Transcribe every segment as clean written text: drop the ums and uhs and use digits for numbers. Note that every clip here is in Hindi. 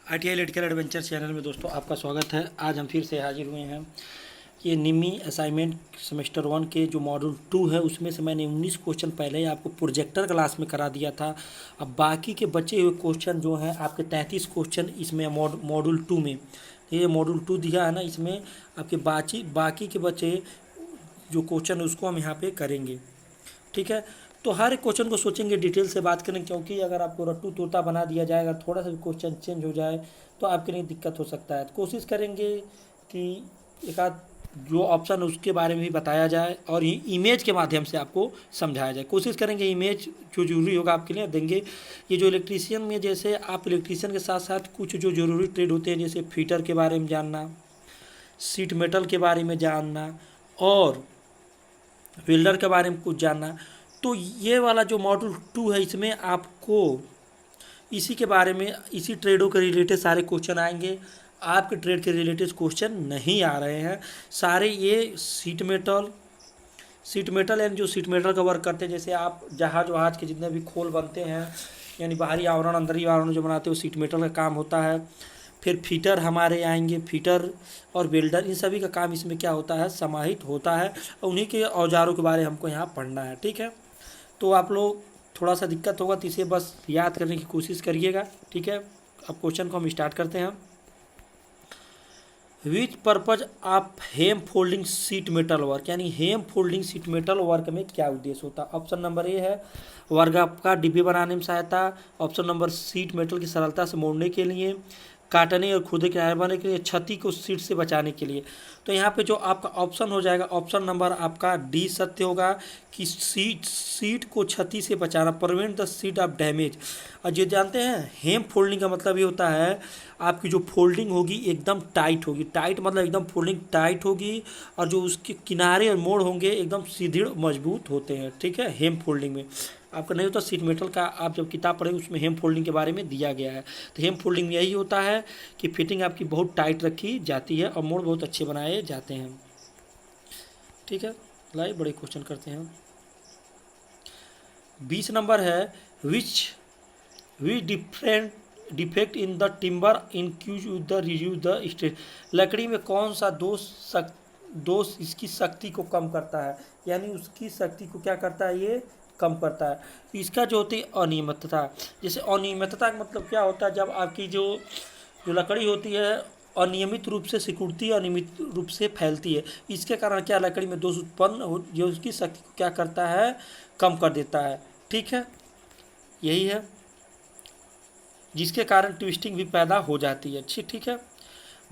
ITI इलेक्ट्रिकल एडवेंचर चैनल में दोस्तों आपका स्वागत है। आज हम फिर से हाजिर हुए हैं। ये निमी असाइनमेंट सेमेस्टर 1 के जो मॉड्यूल 2 है उसमें से मैंने 19 क्वेश्चन पहले ही आपको प्रोजेक्टर क्लास में करा दिया था। अब बाकी के बचे हुए क्वेश्चन जो हैं आपके 33 क्वेश्चन इसमें मॉड्यूल 2 में, तो ये मॉड्यूल 2 दिया है ना, इसमें आपके बाकी के बचे जो क्वेश्चन है उसको हम यहाँ पे करेंगे। ठीक है, तो हर एक क्वेश्चन को सोचेंगे, डिटेल से बात करेंगे, क्योंकि अगर आपको रट्टू तोता बना दिया जाएगा, थोड़ा सा भी क्वेश्चन चेंज हो जाए तो आपके लिए दिक्कत हो सकता है। तो कोशिश करेंगे कि एक आध जो ऑप्शन है उसके बारे में भी बताया जाए और ये इमेज के माध्यम से आपको समझाया जाए। कोशिश करेंगे इमेज जो जरूरी होगा आपके लिए देंगे। ये जो इलेक्ट्रीशियन में, जैसे आप इलेक्ट्रीशियन के साथ साथ कुछ जो ज़रूरी ट्रेड होते हैं, जैसे फीटर के बारे में जानना, सीट मेटल के बारे में जानना और वेल्डर के बारे में कुछ जानना, तो ये वाला जो मॉड्यूल 2 है इसमें आपको इसी के बारे में, इसी ट्रेडों के रिलेटेड सारे क्वेश्चन आएंगे। आपके ट्रेड के रिलेटेड क्वेश्चन नहीं आ रहे हैं सारे। ये सीट मेटल यानी जो सीट मेटल का वर्क करते हैं, जैसे आप जहाज वहाज के जितने भी खोल बनते हैं, यानी बाहरी आवरण अंदरी आवरण जो बनाते हैं वो सीट मेटल का काम होता है। फिर फीटर हमारे आएंगे, फीटर और वेल्डर, इन सभी का काम इसमें क्या होता है, समाहित होता है। और उन्हीं के औजारों के बारे में हमको यहाँ पढ़ना है। ठीक है, तो आप लोग थोड़ा सा दिक्कत होगा तो इसे बस याद करने की कोशिश करिएगा। ठीक है, अब क्वेश्चन को हम स्टार्ट करते हैं। Which purpose of hem folding sheet metal work, यानी hem folding sheet metal work में क्या उद्देश्य होता है। ऑप्शन नंबर ए है वर्ग आपका डिब्बे बनाने में सहायता। ऑप्शन नंबर सीट मेटल की सरलता से मोड़ने के लिए, काटने और खुदे किनारे बनाने के लिए, क्षति को सीट से बचाने के लिए। तो यहाँ पे जो आपका ऑप्शन हो जाएगा, ऑप्शन नंबर आपका डी सत्य होगा कि सीट को क्षति से बचाना, prevent the seat of damage. और जो जानते हैं हेम फोल्डिंग का मतलब ये होता है आपकी जो फोल्डिंग होगी एकदम टाइट होगी। टाइट मतलब एकदम फोल्डिंग टाइट होगी और जो उसके किनारे और मोड़ होंगे एकदम सीधे मजबूत होते हैं। ठीक है, हेम फोल्डिंग में आपका नहीं होता। सीट मेटल का आप जब किताब पढ़ेंगे उसमें हेम फोल्डिंग के बारे में दिया गया है। तो हेम फोल्डिंग में यही होता है कि फिटिंग आपकी बहुत टाइट रखी जाती है और मोड़ बहुत अच्छे बनाए जाते हैं। ठीक है, लाइए बड़े क्वेश्चन करते हैं। 20 नंबर है which defect in the timber induces the reduce the stress, लकड़ी में कौन सा दोष इसकी शक्ति को कम करता है, यानी उसकी शक्ति को क्या करता है, ये कम करता है। तो इसका जो होती है अनियमितता। जैसे अनियमितता का मतलब क्या होता है, जब आपकी जो लकड़ी होती है अनियमित रूप से सिकुड़ती है, अनियमित रूप से फैलती है, इसके कारण क्या लकड़ी में दोष उत्पन्न हो, जो उसकी शक्ति को क्या करता है, कम कर देता है। ठीक है, यही है जिसके कारण ट्विस्टिंग भी पैदा हो जाती है। ठीक है,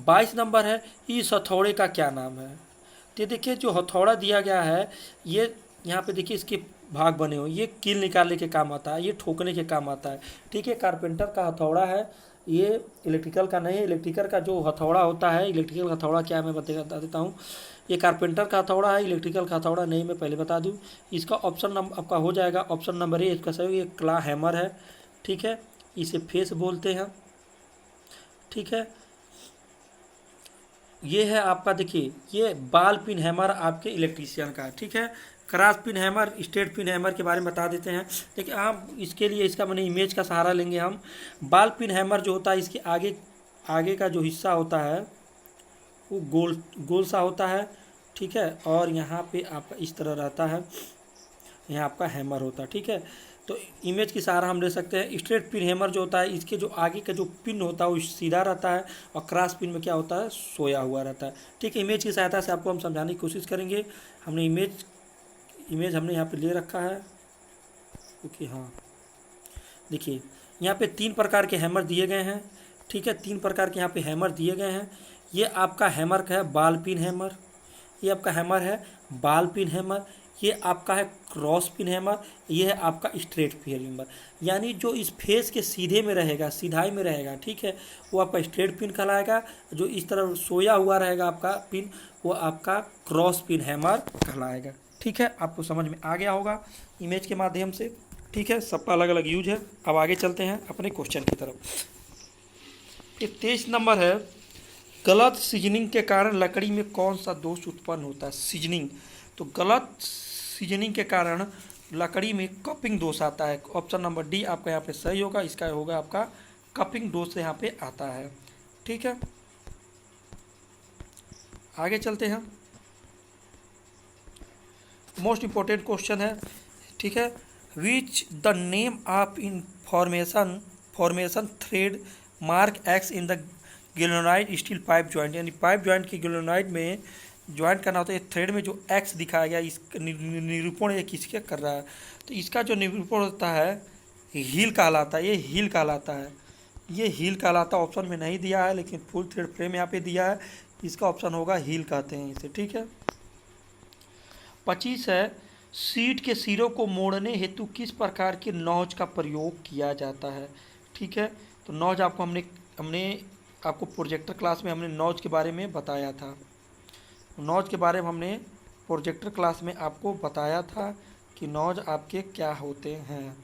22 नंबर है इस हथौड़े का क्या नाम है। तो देखिए जो हथौड़ा दिया गया है, ये यहाँ पे देखिए इसके भाग बने हुए, ये कील निकालने के काम आता है, ये ठोकने के काम आता है। ठीक है, कारपेंटर का हथौड़ा है, ये इलेक्ट्रिकल का नहीं है। इलेक्ट्रिकल का जो हथौड़ा होता है, इलेक्ट्रिकल हथौड़ा क्या है मैं बता देता हूँ। ये कारपेंटर का हथौड़ा है, इलेक्ट्रिकल का हथौड़ा नहीं, मैं पहले बता दूँ। इसका ऑप्शन नंबर आपका हो जाएगा ऑप्शन नंबर ए, इसका सही, ये क्ला हैमर है। ठीक है, इसे फेस बोलते हैं। ठीक है, ये है आपका, देखिए ये बाल पिन हैमर आपके इलेक्ट्रीशियन का। ठीक है, cross pin hammer, straight pin hammer के बारे में बता देते हैं। देखिए हम इसके लिए इसका मैंने इमेज का सहारा लेंगे हम। बाल पिन हैमर जो होता है, इसके आगे का जो हिस्सा होता है वो गोल सा होता है। ठीक है, और यहाँ पे आपका इस तरह रहता है, यहाँ आपका हैमर होता है। ठीक है, तो इमेज की सहारा हम ले सकते हैं। स्ट्रेट पिन हैमर जो होता है, इसके जो आगे का जो पिन होता है वो सीधा रहता है और क्रॉस पिन में क्या होता है, सोया हुआ रहता है। ठीक है, इमेज की सहायता से आपको हम समझाने की कोशिश करेंगे। हमने इमेज हमने यहाँ पे ले रखा है क्योंकि हाँ देखिए यहाँ पे 3 प्रकार के हैमर दिए गए हैं। ठीक है, 3 प्रकार के यहाँ पे हैमर दिए गए हैं। ये आपका हैमर का है बाल पिन हैमर, ये आपका हैमर है बाल पिन हैमर, ये आपका है क्रॉस पिन हैमर, ये है आपका स्ट्रेट पिन हैमर। यानी जो इस फेस के सीधे में रहेगा, सीधाई में रहेगा, ठीक है, वो आपका स्ट्रेट पिन कहलाएगा। जो इस तरह सोया हुआ रहेगा आपका पिन, वो आपका क्रॉस पिन हैमर कहलाएगा। ठीक है, आपको समझ में आ गया होगा इमेज के माध्यम से। ठीक है, सबका अलग अलग यूज है। अब आगे चलते हैं अपने क्वेश्चन की तरफ। ये 23 नंबर है गलत सीजनिंग के कारण लकड़ी में कौन सा दोष उत्पन्न होता है। सीजनिंग, तो गलत सीजनिंग के कारण लकड़ी में कपिंग दोष आता है। ऑप्शन नंबर डी आपका यहाँ पे सही होगा, इसका होगा आपका कपिंग डोज से यहाँ पे आता है। ठीक है, आगे चलते हैं। मोस्ट इम्पोर्टेंट क्वेश्चन है, ठीक है, which the name of information formation thread mark X in the galvanised steel pipe joint, यानी पाइप जॉइंट की गिलोनाइड में ज्वाइंट करना होता है, थ्रेड में जो एक्स दिखाया गया इस निरूपण ये किसके कर रहा है, तो इसका जो निरूपण होता है हील कहलाता है, ये हील कहलाता है, ये हील कहलाता है। ऑप्शन में नहीं दिया है लेकिन फुल थ्रेड फ्रेम यहाँ पे दिया है, इसका ऑप्शन होगा हील कहते हैं इसे। ठीक है, 25 है, सीट के सिरों को मोड़ने हेतु किस प्रकार के नौज का प्रयोग किया जाता है। ठीक है, तो नौज आपको हमने आपको प्रोजेक्टर क्लास में हमने नौज के बारे में बताया था, नौज के बारे में हमने प्रोजेक्टर क्लास में आपको बताया था कि नौज आपके क्या होते हैं।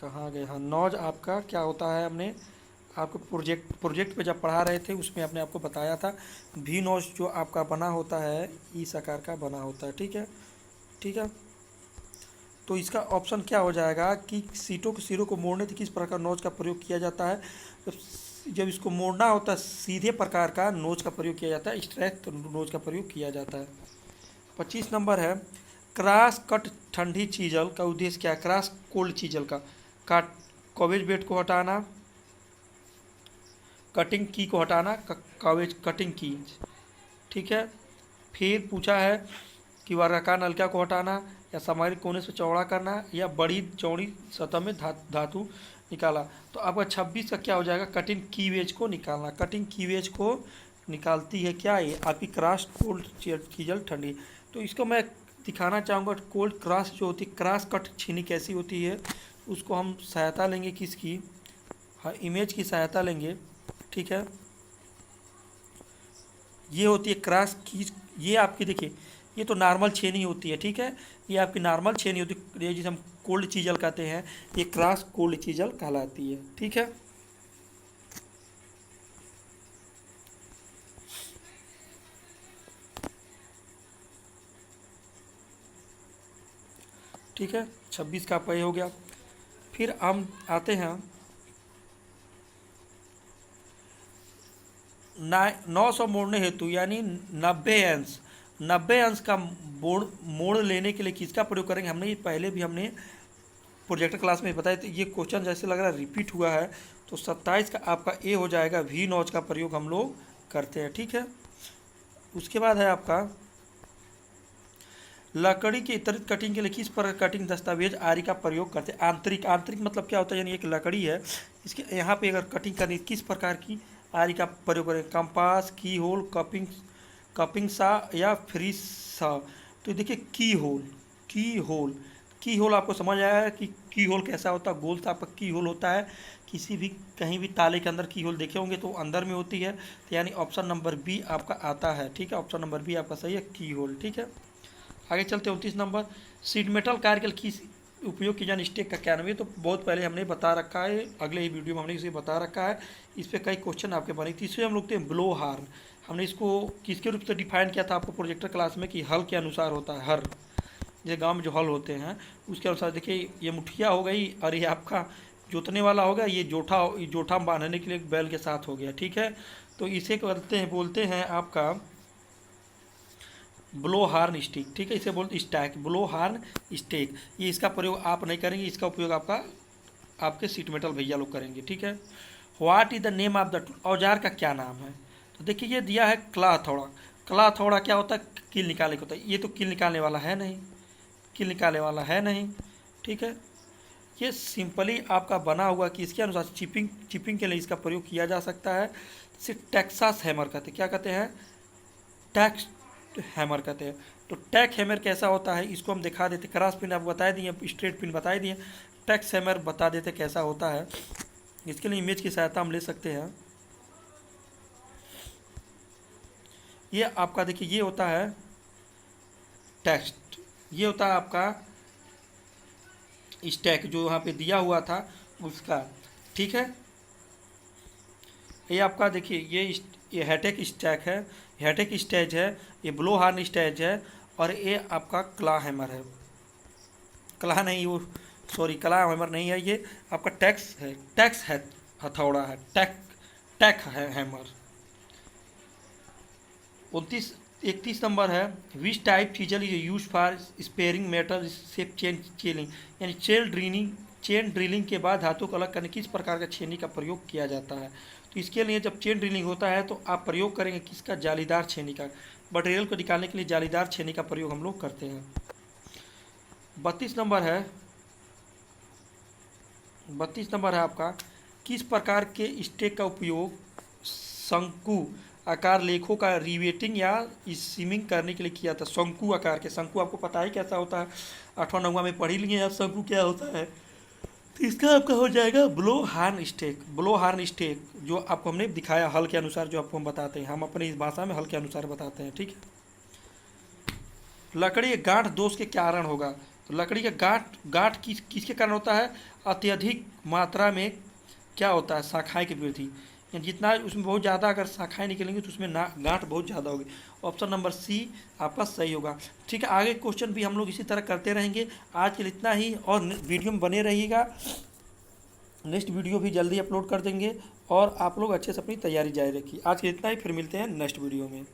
कहाँ गए, हाँ, नौज आपका क्या होता है, हमने आपको प्रोजेक्ट पे जब पढ़ा रहे थे उसमें आपने आपको बताया था। भी नौज जो आपका बना होता है इस आकार का बना होता है। ठीक है, ठीक है, तो इसका ऑप्शन क्या हो जाएगा कि सीटों के सिरों को मोड़ने से किस प्रकार नोच का प्रयोग किया जाता है। जब इसको मोड़ना होता है सीधे प्रकार का नोच का प्रयोग किया जाता है, स्ट्रेट नोच का प्रयोग किया जाता है। 25 नंबर है, क्रॉस कट ठंडी चीजल का उद्देश्य क्या है। क्रॉस कोल्ड चीजल का कवच बेड को हटाना, कटिंग की को हटाना, कवच कटिंग की। ठीक है, फिर पूछा है कि वर्गाकार नलिका को हटाना या सामग्री कोने से चौड़ा करना या बड़ी चौड़ी सतह में धातु निकाला। तो आपका 26 का क्या हो जाएगा, कटिंग कीवेज को निकालना। कटिंग कीवेज को निकालती है क्या, ये आपकी क्रॉस कोल्ड चीजल ठंडी। तो इसको मैं दिखाना चाहूँगा, कोल्ड क्रॉस जो होती है, क्रॉस कट छीनी कैसी होती है, उसको हम सहायता लेंगे किसकी, हाँ, इमेज की सहायता लेंगे। ठीक है, ये होती है क्रॉस की, ये आपकी देखिए ये तो नॉर्मल छेनी होती है। ठीक है, ये आपकी नॉर्मल छेनी होती है, जिसे हम कोल्ड चीजल कहते हैं, ये क्रॉस कोल्ड चीजल कहलाती है। ठीक है, ठीक है, 26 का आपका हो गया। फिर हम आते हैं 900 मोड़ने हेतु, यानी 90 अंश का मोड़ लेने के लिए किसका प्रयोग करेंगे। हमने ये पहले भी हमने प्रोजेक्टर क्लास में बताया, तो ये क्वेश्चन जैसे लग रहा है रिपीट हुआ है। तो 27 का आपका ए हो जाएगा, वी नॉच का प्रयोग हम लोग करते हैं। ठीक है, उसके बाद है आपका लकड़ी की इतरित कटिंग के लिए किस प्रकार कटिंग दस्तावेज आरी का प्रयोग करते हैं। आंतरिक, आंतरिक मतलब क्या होता है, यानी एक लकड़ी है, इसके यहाँ पे अगर कटिंग करनी किस प्रकार की आरी का प्रयोग करें, कंपास, की होल, कपिंग सा या फ्रीज सा। तो देखिए की होल आपको समझ आया है कि की होल कैसा होता है, गोल सा आपका की होल होता है। किसी भी कहीं भी ताले के अंदर की होल देखे होंगे तो अंदर में होती है, तो यानी ऑप्शन नंबर बी आपका आता है। ठीक है, ऑप्शन नंबर बी आपका सही है, की होल। ठीक है, आगे चलते 29 नंबर, सीट मेटल कार्य के लिए किस उपयोग की जाने स्टेक का क्या नाम है। तो बहुत पहले हमने बता रखा है, अगले ही वीडियो में हमने इसे बता रखा है, इस पर कई क्वेश्चन आपके बने। तीसरे हम लोग थे ब्लो हार्न, हमने इसको किसके रूप से डिफाइन किया था आपको प्रोजेक्टर क्लास में कि हल के अनुसार होता है, हर जैसे गांव में जो हल होते हैं उसके अनुसार। देखिए ये मुठिया हो गई और ये आपका जोतने वाला हो गया, ये जोठा बांधने के लिए बैल के साथ हो गया। ठीक है, तो इसे करते हैं, बोलते हैं आपका ब्लो हार्न स्टिक। ठीक है, इसे बोलते स्टैक, ब्लो हार्न स्टेक। ये इसका प्रयोग आप नहीं करेंगे, इसका उपयोग आपके सीट मेटल भैया लोग करेंगे। ठीक है, what is the name of the tool, औजार का क्या नाम है। तो देखिए ये दिया है क्ला हथौड़ा। क्ला हथौड़ा क्या होता है, कील निकालने का होता है। ये तो कील निकालने वाला है नहीं, कील निकालने वाला है नहीं। ठीक है, ये सिंपली आपका बना हुआ कि इसके अनुसार चिपिंग के लिए इसका प्रयोग किया जा सकता है। इसे टेक्सास हैमर कहते हैं, क्या कहते हैं, टैक्स हैमर कहते हैं। तो टैक हैमर कैसा होता है इसको हम दिखा देते, क्रॉस पिन आप बता दिए, स्ट्रेट पिन बता दिए, टैक्स हैमर बता देते कैसा होता है। इसके लिए इमेज की सहायता हम ले सकते हैं। ये आपका देखिए ये होता है टेक्स्ट, ये होता है आपका स्टैक जो यहाँ पे दिया हुआ था उसका। ठीक है, ये आपका देखिए ये हेटेक स्टैक है, हेटेक स्टेज है, ये ब्लो हार्न स्टेज है, और ये आपका क्ला हैमर है। क्ला नहीं, वो सॉरी कला हैमर नहीं है, ये आपका टैक्स है, हथौड़ा है, टैक है हैमर। 31 नंबर है, which type chisel is use for sparing metal shape chain chilling, यानी चेन ड्रिलिंग के बाद धातु को अलग करने किस प्रकार का छेनी का प्रयोग किया जाता है। तो इसके लिए जब चेन ड्रिलिंग होता है तो आप प्रयोग करेंगे किसका, जालीदार छेनी का। मटेरियल को निकालने के लिए जालीदार छेनी का प्रयोग हम लोग करते हैं। 32 नंबर है, 32 नंबर है आपका, किस प्रकार के स्टेक का उपयोग शंकु आकार लेखों का रिवेटिंग या सीमिंग करने के लिए किया था। शंकु आकार के, शंकु आपको पता है कैसा होता है, 8वां 9वां में पढ़ ही लिए आप शंकु क्या होता है। तो इसका आपका हो जाएगा blow horn stake. Blow horn stake जो आपको हमने दिखाया हल के अनुसार, जो आपको हम बताते हैं, हम अपनी इस भाषा में हल के अनुसार बताते हैं, ठीक है। लकड़ी के गांठ दोष के कारण होगा, तो लकड़ी का गांठ किसके कारण होता है, अत्यधिक मात्रा में क्या होता है, शाखाएं की वृद्धि, जितना उसमें बहुत ज़्यादा अगर शाखाएं निकलेंगी तो उसमें गांठ बहुत ज़्यादा होगी। ऑप्शन नंबर सी आपका सही होगा, ठीक है। आगे क्वेश्चन भी हम लोग इसी तरह करते रहेंगे। आज के लिए इतना ही, और वीडियो में बने रहिएगा, नेक्स्ट वीडियो भी जल्दी अपलोड कर देंगे, और आप लोग अच्छे से अपनी तैयारी जारी रखिए। आज के लिए इतना ही, फिर मिलते हैं नेक्स्ट वीडियो में।